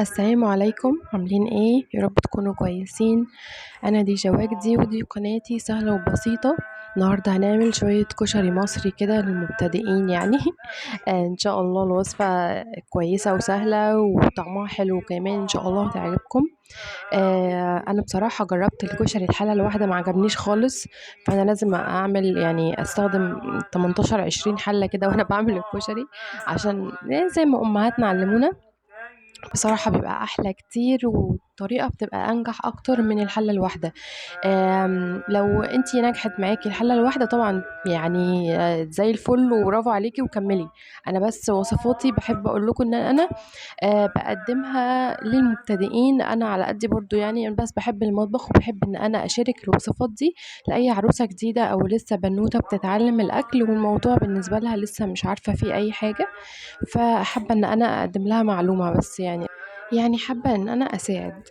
السلام عليكم، عاملين ايه؟ يا رب تكونوا كويسين. انا دي جواجدي ودي قناتي سهلة وبسيطة. النهاردة هنعمل شوية كشري مصري كده للمبتدئين يعني. ان شاء الله الوصفة كويسة وسهلة وطعمها حلو كمان، ان شاء الله هتعجبكم. انا بصراحة جربت الكشري الحلة الواحدة ما عجبنيش خالص. فانا لازم اعمل يعني استخدم 18 20 حلة كده وانا بعمل الكشري، عشان زي ما امهاتنا علمونا. بصراحة بيبقى أحلى كتير، والطريقة بتبقى أنجح أكتر من الحلة الواحدة. لو انتي نجحت معاكي الحلة الواحدة طبعا يعني زي الفل وبرافو عليكي وكملي. أنا بس وصفاتي بحب أقول لكم إن أنا بقدمها للمبتدئين. أنا على قدي برضو يعني، أنا بس بحب المطبخ وبحب إن أنا أشارك الوصفات دي لأي عروسة جديدة أو لسه بنوتة بتتعلم الأكل والموضوع بالنسبة لها لسه مش عارفة فيه أي حاجة. فحابة إن أنا أقدم لها معلومة بس يعني حابة إن أنا أساعد.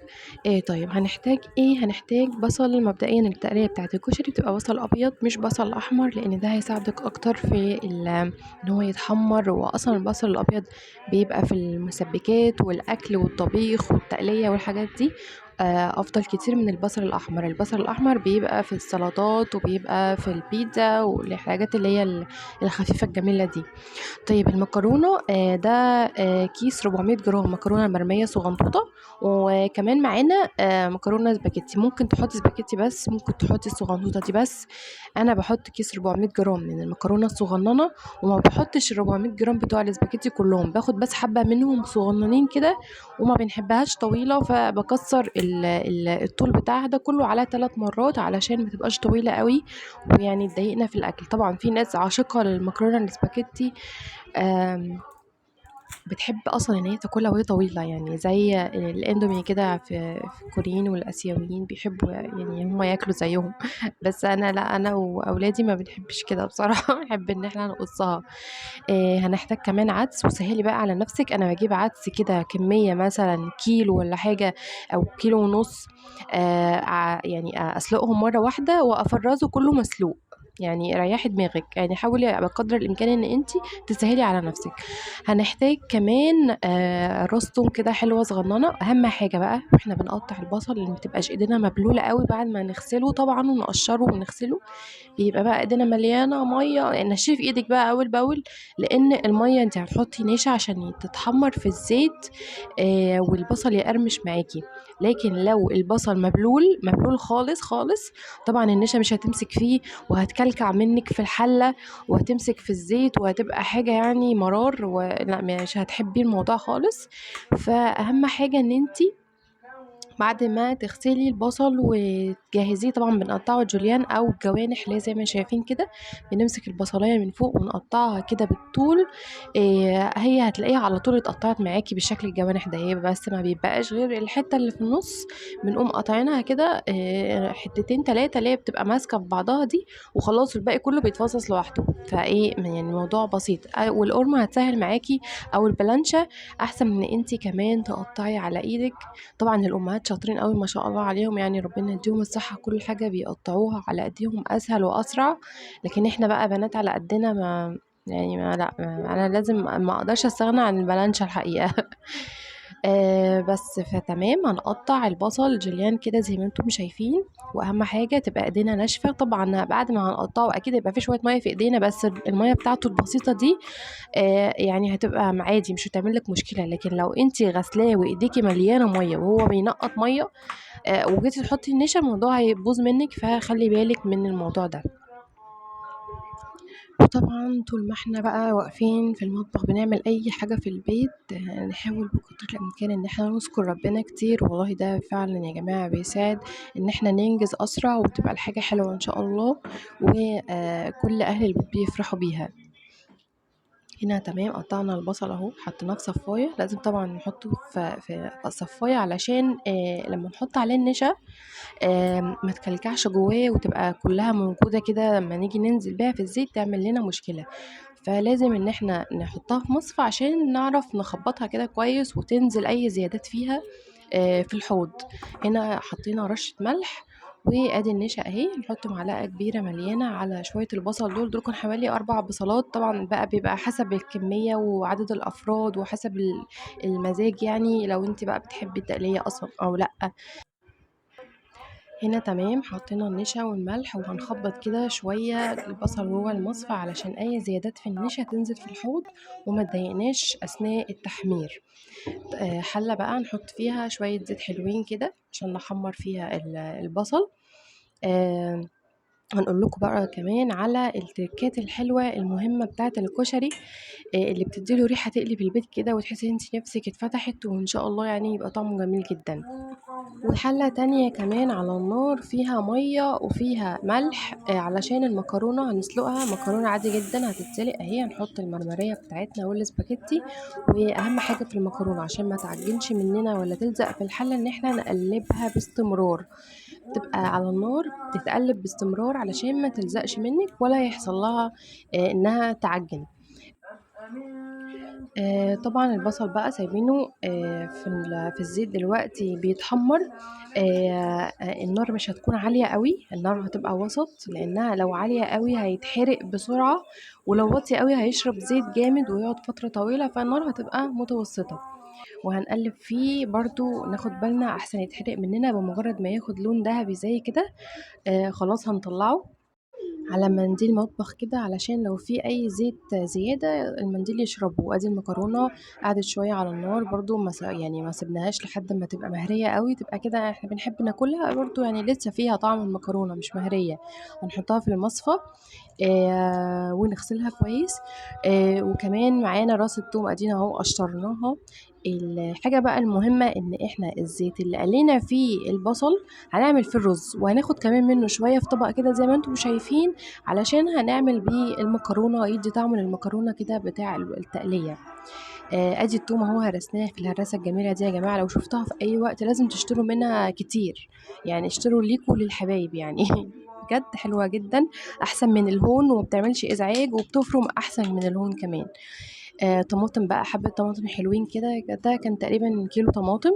طيب هنحتاج إيه؟ هنحتاج بصل. مبدئيا التقلية بتاعة الكشري بتبقى بصل أبيض مش بصل أحمر، لأن ده هيساعدك أكتر في إن هو يتحمر. وأصلا البصل الأبيض بيبقى في المسبكات والأكل والطبيخ والتقلية والحاجات دي أفضل كتير من البصل الأحمر. البصل الأحمر بيبقى في السلطات وبيبقى في البيتزا والحاجات اللي هي الخفيفة الجميلة دي. طيب المكرونة ده كيس 400 جرام مكرونة مرمية صغنطوطة. وكمان معانا مكرونة سباكيتي، ممكن تحطي سباكيتي بس ممكن تحطي الصغنطوطة دي بس. انا بحط كيس 400 جرام من المكرونة الصغننة، وما بحطش ال 400 جرام بتوع السباكيتي كلهم، باخد بس حبة منهم صغننين كده. وما بنحبهاش طويلة، فبكسر الطول بتاعها ده كله على 3 مرات علشان ما تبقاش طويلة قوي ويعني تضايقنا في الاكل. طبعا في ناس عاشقة للمكرونة السباكيتي، آمم، بتحب أصلًا إن هي تاكلها وهي طويلة، يعني زي الإندومي كده في الكوريين والآسيويين بيحبوا يعني هُم ياكلوا زيّهم. بس أنا لأ، أنا وأولادي ما بنحبش كده بصراحة. بنحب إن إحنا نقصّها. هنحتاج كمان عدس، وسهّلي بقى على نفسِك. أنا باجيب عدس كده كمية مثلًا كيلو والّا حاجة أو كيلو ونُص. يعني أسلقهم مرّة واحدة وأفرّزه كلّه مسلوق. يعني ريّحي دماغِك، يعني حاولي بقدر الإمكان إن أنتِ تسهّلي على نفسِك. هنحتاج كمان راس توم كده حلوة صغننة. أهم حاجة بقى وإحنا بنقطّع البصل إن ما تبقاش إيدينا مبلولة أوي بعد ما نغسله طبعًا ونقشّره ونغسله. بيبقى بقى إيدينا مليانة مَيّة، يعني نشّفي إيدِك بقى أول بأول، لإن المَيّة أنتِ هتحطّي نشا عشان تتحمّر في الزيت والبصل يقرمش معاكِ. لكن لو البصل مبلول، مبلول خالص، خالص، طبعًا النشا مش هتمسك فيه وهتكلكع منِّك في الحلة وهتمسك في الزيت وهتبقى حاجة يعني مرار، ولأ مش هتحبي الموضوع خالص. فأهم حاجة إن أنتِ بعد ما تغسلي البصل وتجهزيه، طبعا بنقطعه جوليان او جوانح اللي هي زي ما شايفين كده. بنمسك البصلايه من فوق ونقطعها كده بالطول. هي هتلاقيها على طول اتقطعت معاكي بالشكل الجوانح ده، هي بس ما بيبقاش غير الحته اللي في النص. بنقوم قاطعينها كده حتتين تلاتة اللي هي بتبقى ماسكه في بعضها دي، وخلاص الباقي كله بيتفصص لوحده. فايه يعني الموضوع بسيط. والقرمه هتسهل معاكي، او البلانشه احسن من ان انتي كمان تقطعي على ايدك. طبعًا الأمهات شاطرين أوي ما شاء الله عليهم، يعني ربنا يديهم الصحة، كل حاجة بيقطّعوها على إيديهم أسهل وأسرع. لكن إحنا بقى بنات على قدّنا ما يعني ما لأ، أنا لازم ما أقدرش أستغنى عن البلانشا الحقيقة. بس فتمام هنقطّع البصل جوليان كده زي ما أنتم شايفين. وأهم حاجة تبقى إيدينا ناشفة. طبعًا بعد ما هنقطّعه أكيد هيبقى في شوية مَيّة في إيدينا، بس المَيّة بتاعته البسيطة دي يعني هتبقى عادي مش هتعمل لك مشكلة. لكن لو انت غسلاه وايديكي مليانة مية وهو بينقط مية وجيتي تحطي النشا، الموضوع هيبوظ منك، فخلي بالك من الموضوع ده. وطبعا طول ما احنا بقى واقفين في المطبخ بنعمل اي حاجة في البيت، نحاول بقدر الامكان ان احنا نذكر ربنا كتير. والله ده فعلا يا جماعة بيساعد ان احنا ننجز اسرع وتبقى الحاجة حلوة ان شاء الله، وكل اهل البيت بيفرحوا بيها. هنا تمام قطعنا البصل اهو، حطيناه في صفاية. لازم طبعا نحطه في صفاية علشان لما نحط عليه النشا ما تكلكعش جواه وتبقى كلها موجودة كده لما نيجي ننزل بيها في الزيت تعمل لنا مشكلة. فلازم ان احنا نحطها في مصفى عشان نعرف نخبطها كده كويس وتنزل اي زيادات فيها في الحوض. هنا حطينا رشة ملح وادي النشا اهي، نحط معلقه كبيره مليانه على شويه البصل دول كانوا حوالي 4 بصلات. طبعا بقى بيبقى حسب الكميه وعدد الافراد وحسب المزاج، يعني لو انت بقى بتحبي التقليه اصلا او لا. هنا تمام، حطينا النشا والملح وهنخبط كده شويه البصل جوه المصفى علشان اي زيادات في النشا تنزل في الحوض وما تضايقناش اثناء التحمير. حله بقى نحط فيها شويه زيت حلوين كده عشان نحمر فيها البصل. آه، هنقول لكم بقى كمان على التركات الحلوة المهمة بتاعة الكشري، اللي بتدي له ريحة تقلب البيت كده وتحسي انت نفسك اتفتحت، وان شاء الله يعني يبقى طعمه جميل جدا. وحلة تانية كمان على النار فيها مية وفيها ملح، علشان المكرونة هنسلقها مكرونة عادي جدا هتتسلق اهي. هنحط المرمرية بتاعتنا والسباكيتي، واهم حاجة في المكرونة عشان ما تعجنش مننا ولا تلزق في الحلة ان احنا نقلبها باستمرار، تبقى على النار تتقلب باستمرار علشان ما تلزقش منك ولا يحصل لها انها تعجن. طبعا البصل بقى سايبينه في الزيت دلوقتي بيتحمر. النار مش هتكون عالية قوي، النار هتبقى وسط، لانها لو عالية قوي هيتحرق بسرعة، ولو واطية قوي هيشرب زيت جامد ويقعد فترة طويلة، فالنار هتبقى متوسطة. وهنقلب فيه برضو ناخد بالنا احسن يتحرق مننا. بمجرد ما ياخد لون ذهبي زي كده خلاص هنطلعه على منديل مطبخ كده، علشان لو في اي زيت زيادة المنديل يشربه. وادي المكرونة قعدت شوية على النار برضو، يعني ما سبناهاش لحد ما تبقى مهرية قوي، تبقى كده احنا بنحب ناكلها برضو يعني لسه فيها طعم المكرونة مش مهرية. هنحطها في المصفى ونغسلها كويس. وكمان معانا راس التوم ادينا اهو قشرناها. الحاجة بقى المهمة ان احنا الزيت اللي قلينا فيه البصل هنعمل فيه الرز، وهناخد كمان منه شوية في طبق كده زي ما انتم شايفين، علشان هنعمل بيه المكرونة يدي طعم للمكرونة كده بتاع التقلية. ادي التوم اهو هرسناه في الهراسة الجميلة دي. يا جماعة لو شفتها في اي وقت لازم تشتروا منها كتير، يعني اشتروا ليكوا للحبايب يعني بجد حلوة جدا، احسن من الهون وما بتعملش ازعاج وبتفرم احسن من الهون كمان. طماطم بقى، حبة طماطم حلوين كده، ده كان تقريبا كيلو طماطم.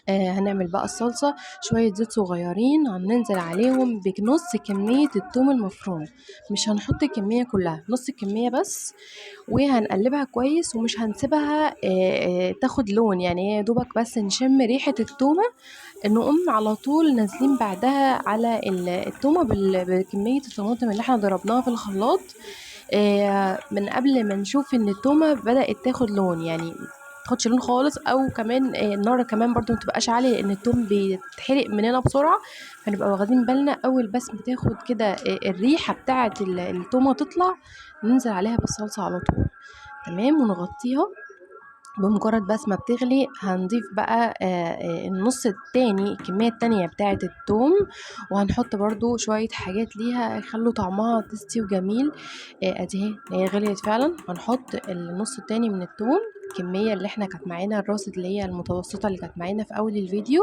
هنعمل بقى الصلصة، شوية زيت صغيرين هننزل عليهم بنص كمية الثوم المفروم، مش هنحط الكمية كلها، نص الكمية بس. وهنقلبها كويس ومش هنسيبها تاخد لون، يعني هي يا دوبك بس نشم ريحة التومة، نقوم على طول نازلين بعدها على التومة بكمية الطماطم اللي احنا ضربناها في الخلاط، من قبل ما نشوف ان التومة بدأت تاخد لون، يعني تاخدش لون خالص، او كمان النار كمان برضو متبقاش عالية لان التوم بيتحرق مننا بسرعة. فنبقى واخدين بالنا اول بس بتاخد كده الريحة بتاعة التومة تطلع، ننزل عليها بالصلصة على طول. تمام، ونغطيها. بمجرد بس ما بتغلي هنضيف بقى النص التاني، الكمية التانية بتاعة التوم، وهنحط برضو شوية حاجات ليها يخلوا طعمها تستي وجميل. ادي هي غليت فعلا، هنحط النص التاني من التوم، الكمية اللي احنا كانت معانا الراس اللي هي المتوسطة اللي كانت معانا في اول الفيديو.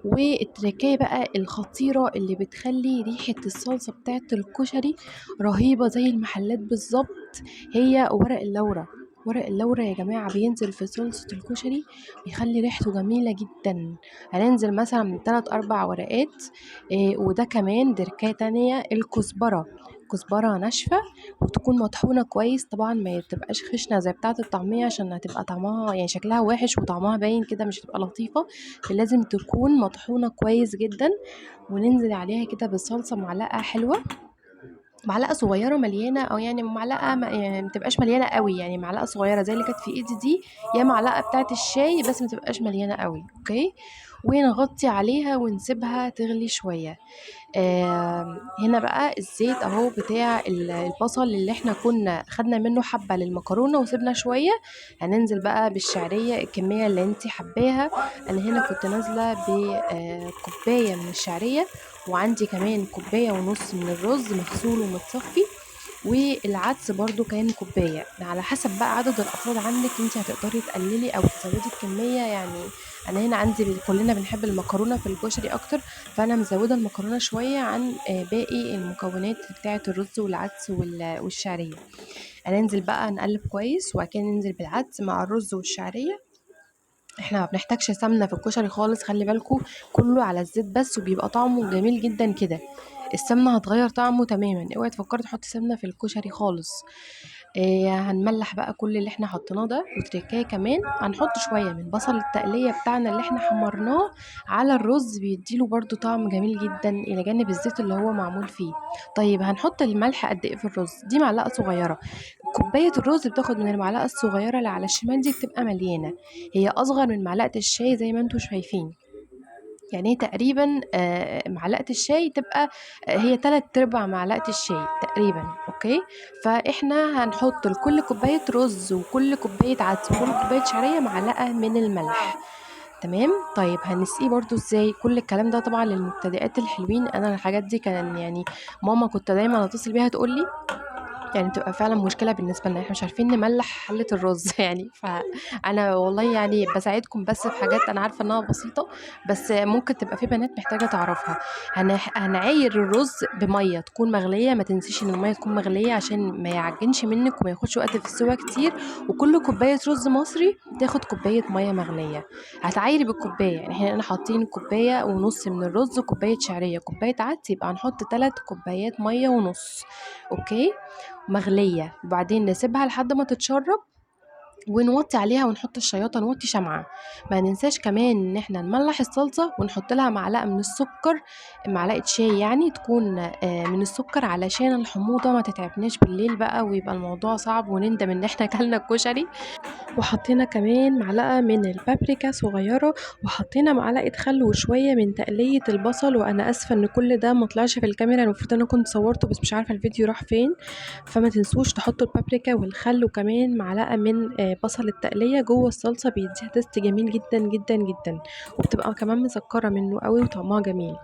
والتركية بقى الخطيرة اللي بتخلي ريحة الصلصة بتاعة الكشري رهيبة زي المحلات بالظبط، هي ورق اللورة. ورق اللورة يا جماعة بينزل في صلصة الكشري بيخلي ريحته جميلة جدا. هننزل مثلا من 3 4 ورقات. وده كمان تركية تانية، الكزبرة، كزبرة ناشفة وتكون مطحونة كويس، طبعا ما تبقاش خشنة زي بتاعة الطعمية عشان هتبقى طعمها يعني شكلها وحش وطعمها باين كده مش هتبقى لطيفة، فلازم تكون مطحونة كويس جدا. وننزل عليها كده بالصلصة معلقة حلوة، معلقة صغيرة مليانة، أو يعني معلقة يعني متبقاش مليانة قوي، يعني معلقة صغيرة زي اللي كانت في ايدي دي، يا معلقة بتاعة الشاي بس متبقاش مليانة قوي. اوكي، ونغطي عليها ونسيبها تغلي شوية. هنا بقى الزيت اهو بتاع البصل اللي احنا كنا خدنا منه حبة للمكرونة وسيبنا شوية. هننزل بقى بالشعرية الكمية اللي انتي حباها. انا هنا كنت نازلة بكوباية من الشعرية، وعندي كمان كوباية ونص من الرز مغسول ومتصفي، والعدس برضو كان كوباية، على حسب بقى عدد الأفراد عندك انت هتقدري تقللي أو تزودي الكمية يعني. أنا هنا عندي كلنا بنحب المكرونة في الكشري أكتر، فأنا مزودة المكرونة شوية عن باقي المكونات بتاعة الرز والعدس والشعرية. هننزل بقى نقلب كويس وبعد كده ننزل بالعدس مع الرز والشعرية، احنا ما بنحتاجش سمنه في الكشري خالص، خلي بالكم، كله على الزيت بس وبيبقى طعمه جميل جدا كده. السمنه هتغير طعمه تماما، اوعي تفكري تحطي سمنه في الكشري خالص. هنملح بقى كل اللي احنا حطيناه ده، وتركايه كمان هنحط شويه من بصل التقليه بتاعنا اللي احنا حمرناه على الرز، بيديله برضو طعم جميل جدا الى جانب الزيت اللي هو معمول فيه. طيب هنحط الملح قد ايه في الرز؟ دي معلقه صغيره. كوبايه الرز بتاخد من المعلقه الصغيره اللي على الشمال دي بتبقى مليانه، هي اصغر من معلقه الشاي زي ما انتم شايفين. يعني هي تقريبا معلقة الشاي تبقى هي 3/4 معلقة الشاي تقريبا. اوكي، فاحنا هنحط لكل كوباية رز وكل كوباية عدس وكل كوباية شعرية معلقة من الملح. تمام. طيب هنسقيه برضو ازاي؟ كل الكلام ده طبعا للمبتدئات الحلوين، انا الحاجات دي كان يعني ماما كنت دايما اتصل بيها تقولي، يعني تبقى فعلا مشكلة بالنسبة لنا، احنا مش عارفين نملح حلة الرز يعني. فأنا والله يعني بساعدكم بس في حاجات أنا عارفة إنها بسيطة، بس ممكن تبقى في بنات محتاجة تعرفها. هنعاير الرز بمية تكون مغلية، ما تنسيش إن المية تكون مغلية عشان ما يعجنش منك وما ياخدش وقت في السوا كتير. وكل كوباية رز مصري تاخد كوباية مية مغلية. هتعايري بالكوباية، يعني احنا حاطين كوباية ونص من الرز، كوباية شعرية، كوباية عدس، يبقى هنحط 3 كوبايات مية ونص. اوكي، مغلية. وبعدين نسيبها لحد ما تتشرب ونوطي عليها ونحط الشياطة، نوطي شمعة. ما ننساش كمان ان احنا نملح الصلصة ونحط لها معلقة من السكر، معلقة شاي يعني تكون من السكر، علشان الحموضة ما تتعبناش بالليل بقى ويبقى الموضوع صعب ونندم ان احنا اكلنا الكشري. وحطينا كمان معلقة من البابريكا صغيرة، وحطينا معلقة خل وشوية من تقلية البصل. وانا اسفة ان كل ده ما طلعش في الكاميرا، المفروض انا كنت صورته بس مش عارفة الفيديو راح فين. فما تنسوش تحطوا البابريكا والخل وكمان معلقة من بصل التقلية جوه الصلصة، بيديها تيست جميل جدا جدا جدا، وبتبقى كمان مسكرة منه قوي وطعمها جميل.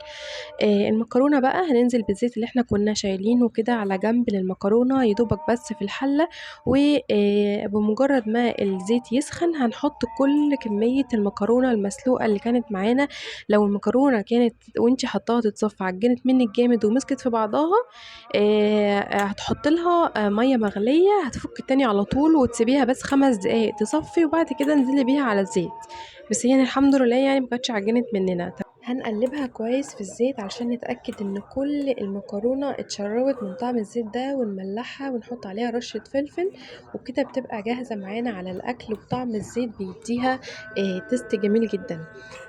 المكرونة بقى هننزل بالزيت اللي احنا كنا شايلينه كده على جنب للمكرونة يدوبك بس في الحلة. وبمجرد ما الزيت يسخن هنحط كل كمية المكرونة المسلوقة اللي كانت معانا. لو المكرونة كانت وانتي حطاها تتصفى عجنت منك جامد ومسكت في بعضها، هتحط لها مية مغلية، هتفك التاني على طول وتسيبيها بس 5 دقايق تصفي، وبعد كده انزلي بيها على الزيت. بس يعني الحمد لله يعني مكانتش عجنت مننا. هنقلبها كويس في الزيت علشان نتأكد ان كل المكرونة اتشربت من طعم الزيت ده، ونملحها ونحط عليها رشة فلفل، وكده بتبقى جاهزة معانا على الأكل. وطعم الزيت بيديها تيست جميل جدا.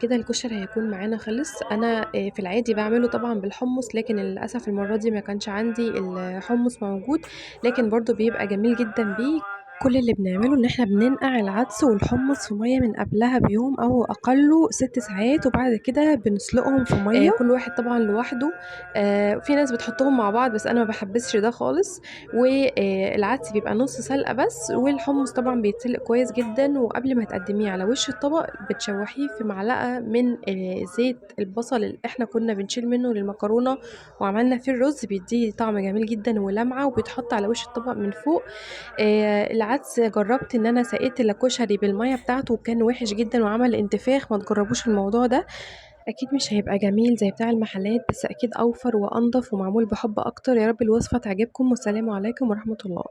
كده الكشري هيكون معانا خلص. أنا في العادي بعمله طبعا بالحمص، لكن للأسف المرة دي ما كانش عندي الحمص موجود، لكن برضو بيبقى جميل جدا بيه. كل اللي بنعمله ان احنا بننقع العدس والحمص في ميه من قبلها بيوم او اقله 6 ساعات، وبعد كده بنسلقهم في ميه كل واحد طبعا لوحده. في ناس بتحطهم مع بعض بس انا ما بحبسش ده خالص. والعدس بيبقى نص سلقه بس، والحمص طبعا بيتسلق كويس جدا. وقبل ما تقدميه على وش الطبق بتشوحيه في معلقه من زيت البصل اللي احنا كنا بنشيل منه للمكرونه وعملنا فيه الرز، بيديه طعم جميل جدا ولمعه، وبيتحط على وش الطبق من فوق. العدس جربت ان انا سقيت الكشري بالميه بتاعته وكان وحش جدا وعمل انتفاخ، ما تجربوش الموضوع ده. اكيد مش هيبقى جميل زي بتاع المحلات، بس اكيد اوفر وانضف ومعمول بحب اكتر. يا رب الوصفه تعجبكم، والسلام عليكم ورحمه الله.